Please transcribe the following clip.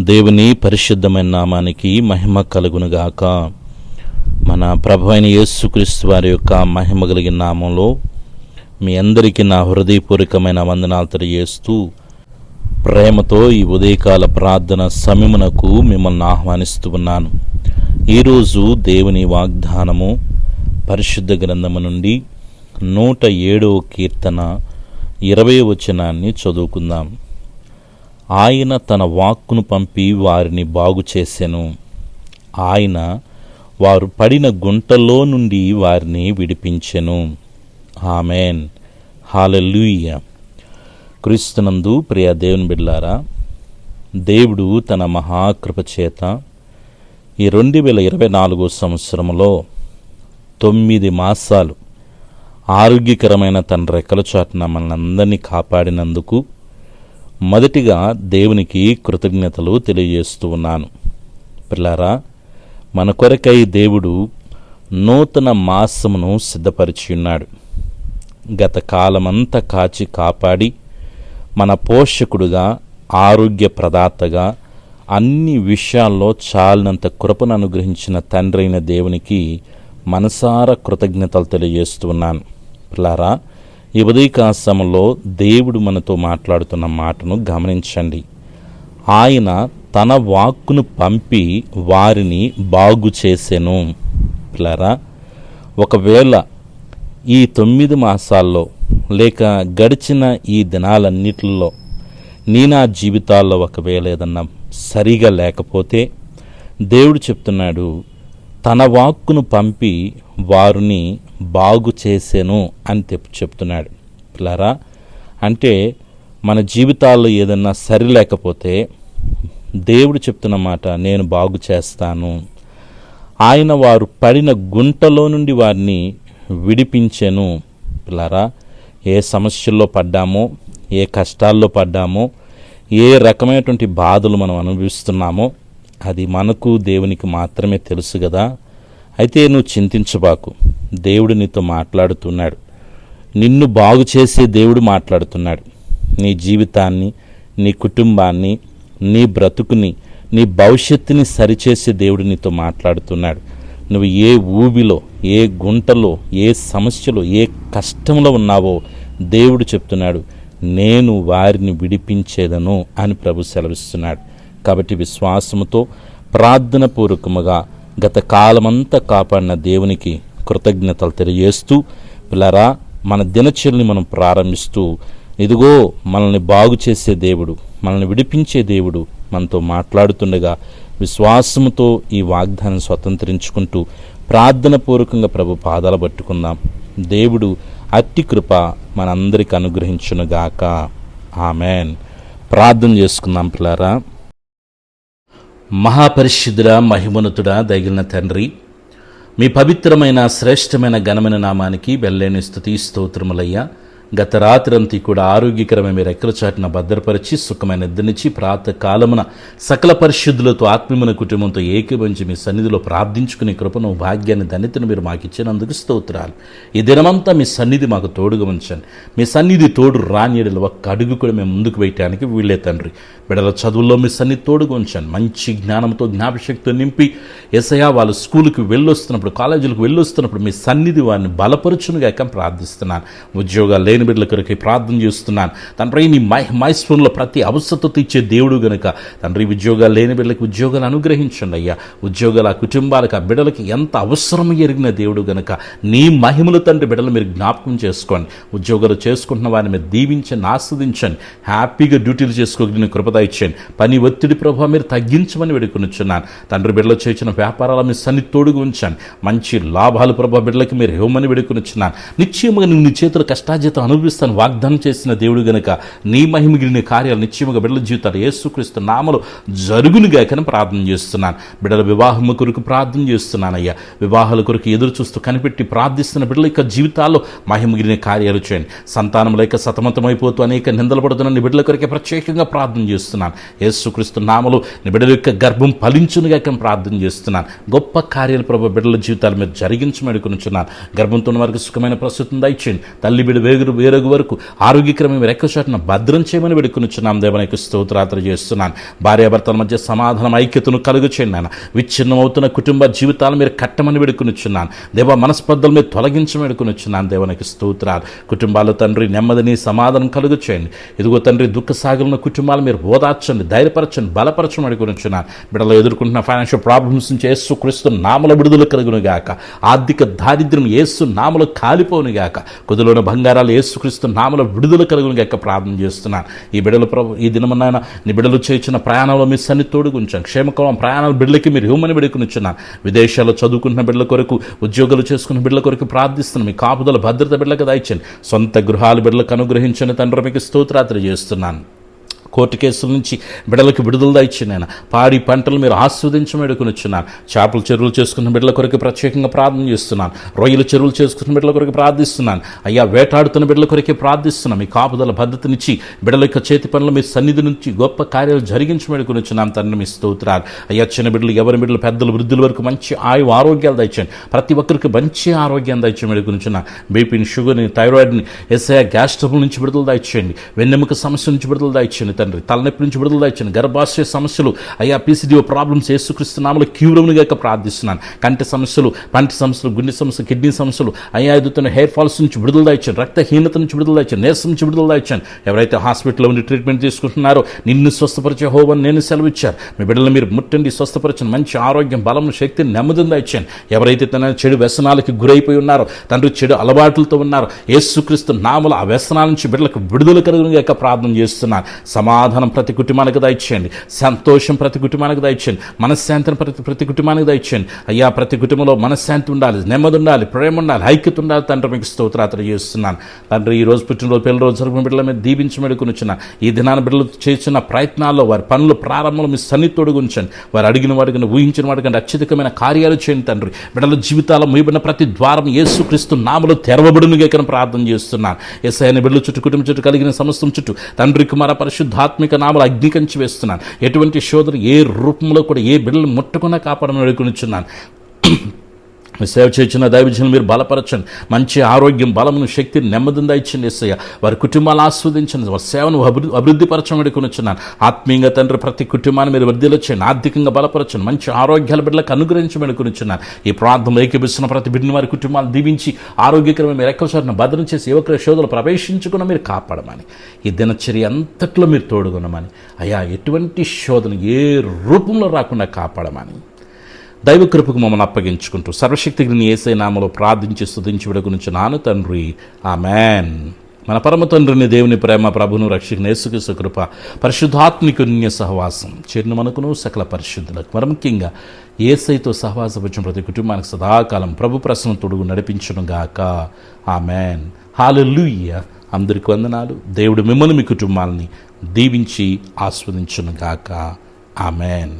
దేవుని పరిశుద్ధమైన నామానికి మహిమ కలుగునుగాక. మన ప్రభు అయిన యేసుక్రీస్తు వారి యొక్క మహిమ కలిగిన నామంలో మీ అందరికీ నా హృదయపూర్వకమైన వందనాలు తెలియజేస్తూ ప్రేమతో ఈ ఉదయకాల ప్రార్థన సమయమునకు మిమ్మల్ని ఆహ్వానిస్తూ ఉన్నాను. ఈరోజు దేవుని వాగ్దానము పరిశుద్ధ గ్రంథము నుండి 107వ కీర్తన 20వ వచనాన్ని చదువుకుందాం. ఆయన తన వాక్కును పంపి వారిని బాగు చేసెను. ఆయన వారు పడిన గుంటలో నుండి వారిని విడిపించెను. ఆమెన్. హల్లెలూయా. క్రీస్తునందు ప్రియ దేవుని బిడ్డలారా, దేవుడు తన మహాకృప చేత ఈ 2024 సంవత్సరంలో 9 మాసాలు ఆరోగ్యకరమైన తన రెక్కల చాటున మనందరినీ కాపాడినందుకు మొదటిగా దేవునికి కృతజ్ఞతలు తెలియజేస్తూ ఉన్నాను. పిల్లారా, మన కొరకై దేవుడు నూతన మాసమును సిద్ధపరిచి ఉన్నాడు. గత కాలమంతా కాచి కాపాడి మన పోషకుడుగా, ఆరోగ్య ప్రదాతగా, అన్ని విషయాల్లో చాలినంత కృపను అనుగ్రహించిన తండ్రి అయిన దేవునికి మనసారా కృతజ్ఞతలు తెలియజేస్తూ ఉన్నాను. పిల్లారా, ఈ ఉదయకాలంలో దేవుడు మనతో మాట్లాడుతున్న మాటను గమనించండి. ఆయన తన వాక్కును పంపి వారిని బాగు చేసెను. పిల్లరా, ఒకవేళ ఈ 9 మాసాల్లో లేక గడిచిన ఈ దినాలన్నిటిలో నా జీవితాల్లో ఒకవేళ ఏదన్నా సరిగా లేకపోతే దేవుడు చెప్తున్నాడు, తన వాక్కును పంపి వారిని బాగు చేసెను అని చెప్తున్నాడు. పిల్లరా, అంటే మన జీవితాల్లో ఏదన్నా సరి లేకపోతే దేవుడు చెప్తున్న మాట, నేను బాగు చేస్తాను. ఆయన వారు పడిన గుంటలో నుండి వారిని విడిపించెను. పిల్లరా, ఏ సమస్యల్లో పడ్డామో, ఏ కష్టాల్లో పడ్డామో, ఏ రకమైనటువంటి బాధలు మనం అనుభవిస్తున్నామో అది మనకు దేవునికి మాత్రమే తెలుసు కదా. అయితే నువ్వు చింతించబాకు. దేవుడు నీతో మాట్లాడుతున్నాడు. నిన్ను బాగు చేసే దేవుడు మాట్లాడుతున్నాడు. నీ జీవితాన్ని, నీ కుటుంబాన్ని, నీ బ్రతుకుని, నీ భవిష్యత్తుని సరిచేసే దేవుడు నీతో మాట్లాడుతున్నాడు. నువ్వు ఏ ఊబిలో, ఏ గుంటలో, ఏ సమస్యలో, ఏ కష్టంలో ఉన్నావో దేవుడు చెప్తున్నాడు, నేను వారిని విడిపించేదను అని ప్రభు సెలవిస్తున్నాడు. కాబట్టి విశ్వాసముతో ప్రార్థన పూర్వకముగా గత కాలమంతా కాపాడిన దేవునికి కృతజ్ఞతలు తెలియజేస్తూ, పిల్లరా, మన దినచర్యని మనం ప్రారంభిస్తూ, ఇదిగో మనల్ని బాగు చేసే దేవుడు, మనల్ని విడిపించే దేవుడు మనతో మాట్లాడుతుండగా విశ్వాసముతో ఈ వాగ్దానం స్వతంత్రించుకుంటూ ప్రార్థన పూర్వకంగా ప్రభు పాదాలు పట్టుకుందాం. దేవుడు అట్టి కృప మనందరికి అనుగ్రహించునుగాక. ఆమెన్. ప్రార్థన చేసుకుందాం. పిల్లారా, మహాపరిశుద్ధుడా, మహిమోన్నతుడా, దయగలిగిన తండ్రి, మీ పవిత్రమైన శ్రేష్టమైన ఘనమైన నామానికి వెళ్ళలేని స్తుతి స్తోత్రములయ్యా. గత రాత్రంతా కూడా ఆరోగ్యకరమైన మీ రెక్కల చాటున భద్రపరిచి సుఖమైన నిద్రనిచ్చి ప్రాతకాలమున సకల పరిశుద్ధులతో ఆత్మీయమైన కుటుంబంతో ఏకీభవించి మీ సన్నిధిలో ప్రార్థించుకునే కృపను, భాగ్యాన్ని, ధన్యతను మీరు మాకు ఇచ్చినందుకు స్తోత్రాలు. ఈ దినమంతా మీ సన్నిధి మాకు తోడుగా ఉంచండి. మీ సన్నిధి తోడు రానియడలు ఒక్క అడుగు కూడా మేము ముందుకు వేయటానికి వీళ్ళే తండ్రి. బిడ్డల చదువుల్లో మీ సన్నిధి తోడుగా ఉంచండి. మంచి జ్ఞానంతో, జ్ఞాపశక్తితో నింపి యేసయ్యా వాళ్ళు స్కూల్కి వెళ్ళొస్తున్నప్పుడు, కాలేజీలకు వెళ్ళొస్తున్నప్పుడు మీ సన్నిధి వారిని బలపరుచునుగాక ప్రార్థిస్తున్నాను. ఉద్యోగాలు లేని బిడ్డల కొరకు ప్రార్థన చేస్తున్నాను తండ్రి. నీ మైస్ఫూర్లో ప్రతి అవసరత ఇచ్చే దేవుడు గనుక తండ్రి, ఉద్యోగాలు లేని బిడ్డలకు ఉద్యోగాలు అనుగ్రహించండి అయ్యా. ఉద్యోగాలు ఆ కుటుంబాలకు, ఆ బిడ్డలకి ఎంత అవసరం ఎరిగిన దేవుడు గనుక నీ మహిమలు తండ్రి బిడ్డలు మీరు జ్ఞాపకం చేసుకోండి. ఉద్యోగాలు చేసుకుంటున్న వారిని మీరు దీవించండి, ఆస్వాదించండి. హ్యాపీగా డ్యూటీలు చేసుకోగలిగిన కృపద ఇచ్చేయండి. పని ఒత్తిడి ప్రభావం మీరు తగ్గించమని వేడుకొనిచున్నాను తండ్రి. బిడ్డలు చేసిన వ్యాపారాల మీ సన్నిధి తోడుగా ఉంచండి. మంచి లాభాలు ప్రభావ బిడ్డలకి మీరు ఇవ్వమని వేడుకొనిచున్నాను. నిశ్చయముగా నీ చేతుల కష్టార్జితం అనుభవిస్తాను వాగ్దానం చేసిన దేవుడు గనుక నీ మహిమగిరిన కార్యాలు నిశ్చయముగా బిడ్డల జీవితాలు యేసుక్రీస్తు నామములో జరుగునుగాకని ప్రార్థన చేస్తున్నాను. బిడ్డల వివాహము కొరకు ప్రార్థన చేస్తున్నానయ్యా. వివాహాల కొరకు ఎదురు చూస్తూ కనిపెట్టి ప్రార్థిస్తున్న బిడ్డల యొక్క జీవితాల్లో మహిమగిరిన కార్యాలు చేయండి. సంతానం లేక సతమతమైపోతూ అనేక నిందలు పడుతున్న నీ బిడ్డల కొరకే ప్రత్యేకంగా ప్రార్థన చేస్తున్నాను. యేసుక్రీస్తు నామములో నీ బిడ్డల యొక్క గర్భం ఫలించునుగాకని ప్రార్థన చేస్తున్నాను. గొప్ప కార్యాలు ప్రభు బిడ్డల జీవితాలు మీరు జరిగించమని అనుకున్నాను. గర్భంతో ఉన్న వారికి సుఖమైన ప్రస్తుతం దయచేయండి. తల్లి బిడ్డ వేగురు వేరొక వరకు ఆరోగ్యకరమైన రెక్కచాటున భద్రం చేయమని వేడుకొనుచున్నాం. దేవానికి స్తోత్రాలు చేస్తున్నాను. భార్యాభర్తల మధ్య సమాధానం, ఐక్యతను కలుగు చేయండి నాయన. విచ్ఛిన్నమవుతున్న కుటుంబ జీవితాలను మీరు కట్టమని వేడుకొనుచున్నాను. దేవ మనస్పర్ధలు మీరు తొలగించమని వేడుకొనుచున్నాను. దేవానికి స్తోత్రాలు. కుటుంబాలు తండ్రి నెమ్మదిని సమాధానం కలుగు చేయండి. ఇదిగో తండ్రి దుఃఖ సాగలున్న కుటుంబాలు మీరు ఓదార్చండి, ధైర్యపరచండి, బలపరచమని వేడుకొనుచున్నాను. బిడ్డలు ఎదుర్కొంటున్న ఫైనాన్షియల్ ప్రాబ్లమ్స్ నుంచి యేసుక్రీస్తు నామములో విడుదల కలుగును గాక. ఆర్థిక దారిద్ర్యం యేసు నామములో కాలిపోను గాక. కుదులోని బంగారాలు యేసుక్రీస్తు నామములో విడుదల కలుగును గాక ప్రార్థన చేస్తున్నాను. ఈ బిడ్డలు ప్రభు ఈ దినమన్నాయన నీ బిడ్డలు చేసిన ప్రయాణంలో మీ సన్ని తోడుగుంచాను. క్షేమకరం ప్రయాణాల బిడ్డలకి మీరు హ్యూమని వేడుకొనుచున్నాను. విదేశాల్లో చదువుకుంటున్న బిడ్డల కొరకు, ఉద్యోగాలు చేసుకున్న బిడ్డల కొరకు ప్రార్థిస్తున్నాను. మీ కాపుదల భద్రత బిడ్డలకు దయచండి. సొంత గృహాలు బిడ్డలకు అనుగ్రహించని తండ్రి మీకు స్తోత్రాలు చేస్తున్నాను. కోర్టు కేసుల నుంచి బిడ్డలకు విడుదల దయచండి నాయన. పాడి పంటలు మీరు ఆస్వాదించమని వేడుకొనుచున్నాను. చేపల చెరువులు చేసుకున్న బిడ్డల కొరకు ప్రత్యేకంగా ప్రార్థన చేస్తున్నాను. రొయ్యల చెరువులు చేసుకున్న బిడ్డల కొరకు ప్రార్థిస్తున్నాను. అయ్యా వేటాడుతున్న బిడ్డల కొరకే ప్రార్థిస్తున్నాను. మీ కాపుదల భద్రతనిచ్చి బిడ్డల యొక్క చేతి పనులు మీ సన్నిధి నుంచి గొప్ప కార్యాలు జరిగించమని వేడుకొనుచున్నాను తండ్రి మీ స్తోత్రాలు. అయ్యా చిన్న బిడ్డలు, ఎవరి బిడ్డలు, పెద్దలు, వృద్ధుల వరకు మంచి ఆరోగ్యాలు దయచండి. ప్రతి ఒక్కరికి మంచి ఆరోగ్యాన్ని దయచమని వేడుకొనుచున్నాను. బీపీని, షుగర్ని, థైరాయిడ్ని, గ్యాస్ ట్రబుల్ నుంచి విడుదల దయచేయండి. వెన్నెముక సమస్య నుంచి విడుదల దయచేయండి తండ్రి. తలనొప్పి నుంచి విడుదల దయచేయండి. గర్భాశయ సమస్యలు, అయ్యా పీసీడీఓ ప్రాబ్లమ్స్ యేసుక్రీస్తు నామములో క్యూరములుగా ప్రార్థిస్తున్నాను. కంటి సమస్యలు, పంటి సమస్యలు, గుండె సమస్యలు, కిడ్నీ సమస్యలు, అయ్యా ఎదుగుతున్న హెయిర్ ఫాల్స్ నుంచి విడుదల దయచేయండి. రక్తహీనత నుంచి విడుదల దయచేయండి. నీరసం నుంచి విడుదల దయచేయండి. ఎవరైతే హాస్పిటల్లో ఉండి ట్రీట్మెంట్ తీసుకుంటున్నారో నిన్ను స్వస్థపరిచే హోవని నేను సెలవిచ్చారు. మీ బిడ్డలు మీరు ముట్టండి, స్వస్థపరచండి. మంచి ఆరోగ్యం, బలం, శక్తిని, నెమ్మదిని దయచేయండి. ఎవరైతే తన చెడు వ్యసనాలకి గురైపోయి ఉన్నారో తండ్రి, చెడు అలవాట్లతో ఉన్నారో యేసుక్రీస్తు నామములో ఆ వ్యసనాల నుంచి బిడ్డలకు విడుదల కలుగునుగాక ప్రార్థన చేస్తున్నాను. సమాధానం ప్రతి కుటుంబానికి దయచేయండి. సంతోషం ప్రతి కుటుంబానికి దయచేయండి. మనశ్శాంతిని ప్రతి కుటుంబానికి దయచేయండి. అయ్యా ప్రతి కుటుంబంలో మనశ్శాంతి ఉండాలి, నెమ్మది ఉండాలి, ప్రేమ ఉండాలి, ఐక్యత ఉండాలి తండ్రి మీకు స్తోత్రాలు చేస్తున్నాను. తండ్రి ఈ రోజు పుట్టినరోజు, పెళ్లి రోజు జరుగుతున్న బిడ్డల మీద దీవించమడుకునిచ్చిన ఈ దినాన బిడ్డలు చేసిన ప్రయత్నాల్లో వారి పనులు ప్రారంభంలో మీ సన్నిధి తోడుగుంచండి. వారు అడిగిన వాడికి, ఊహించిన వాడికంటే అత్యధికమైన కార్యాలు చేయండి తండ్రి. బిడ్డల జీవితాల్లో మూయబడిన ప్రతి ద్వారం యేసుక్రీస్తు నామములో తెరవబడునుగా ప్రార్థన చేస్తున్నాను. యేసయ్య బిడ్డల చుట్టూ, కుటుంబం చుట్టూ, కలిగిన సమస్తం చుట్టూ తండ్రి, కుమార, పరిశుద్ధాత్మిక నామములో అగ్ని కంచి వేస్తున్నాను. ఎటువంటి శోధన ఏ రూపంలో కూడా ఏ బిడ్డలు ముట్టకుండా కాపాడమని వేడుకొనుచున్నాను. సేవ చేసిన దైవజనులు మీరు బలపరచండి. మంచి ఆరోగ్యం, బలమును, శక్తిని, నెమ్మదిని దయచండి యేసయ్య. వారి కుటుంబాలు ఆస్వాదించండి. వారి సేవను అభివృద్ధిపరచమని వేడుకొనుచున్నాను. ఆత్మీయంగా తండ్రి ప్రతి కుటుంబాన్ని మీరు వృద్ధిలో చేయండి. ఆర్థికంగా బలపరచండి. మంచి ఆరోగ్యాల బిడ్డలకు అనుగ్రహించమని వేడుకొనుచున్నాను. ఈ ప్రాంతంలో ఏకీపిస్తున్న ప్రతి బిడ్డని వారి కుటుంబాలు దీవించి ఆరోగ్యకరమైన మీరు ఎక్కువసారిని భద్రం చేసి యువకుల శోధనలు ప్రవేశించుకున్న మీరు కాపాడమని, ఈ దినచర్య అంతట్లో మీరు తోడుగునమని, అయ్యా ఎటువంటి శోధన ఏ రూపంలో రాకుండా కాపాడమని దైవ కృపకు మమ్మల్ని అప్పగించుకుంటూ సర్వశక్తిని యేసయ్య నామములో ప్రార్థించి స్తుతించి విడుకొనుచున్నాను తండ్రి. ఆమేన్. మన పరమ తండ్రిని, దేవుని ప్రేమ, ప్రభును రక్షకుని యేసుక్రీస్తు కృప, పరిశుద్ధాత్మిక సహవాసం చేరిన మనకును సకల పరిశుద్ధులకు, మరి ముఖ్యంగా యేసయ్యతో సహవాసపరిచిన ప్రతి కుటుంబానికి సదాకాలం ప్రభు ప్రసన్న తోడుగు నడిపించును గాక. ఆమేన్. హల్లెలూయా. అందరికీ వందనాలు. దేవుడు మిమ్మల్ని, మీ కుటుంబాలని దీవించి ఆస్వాదించును గాక. ఆమేన్.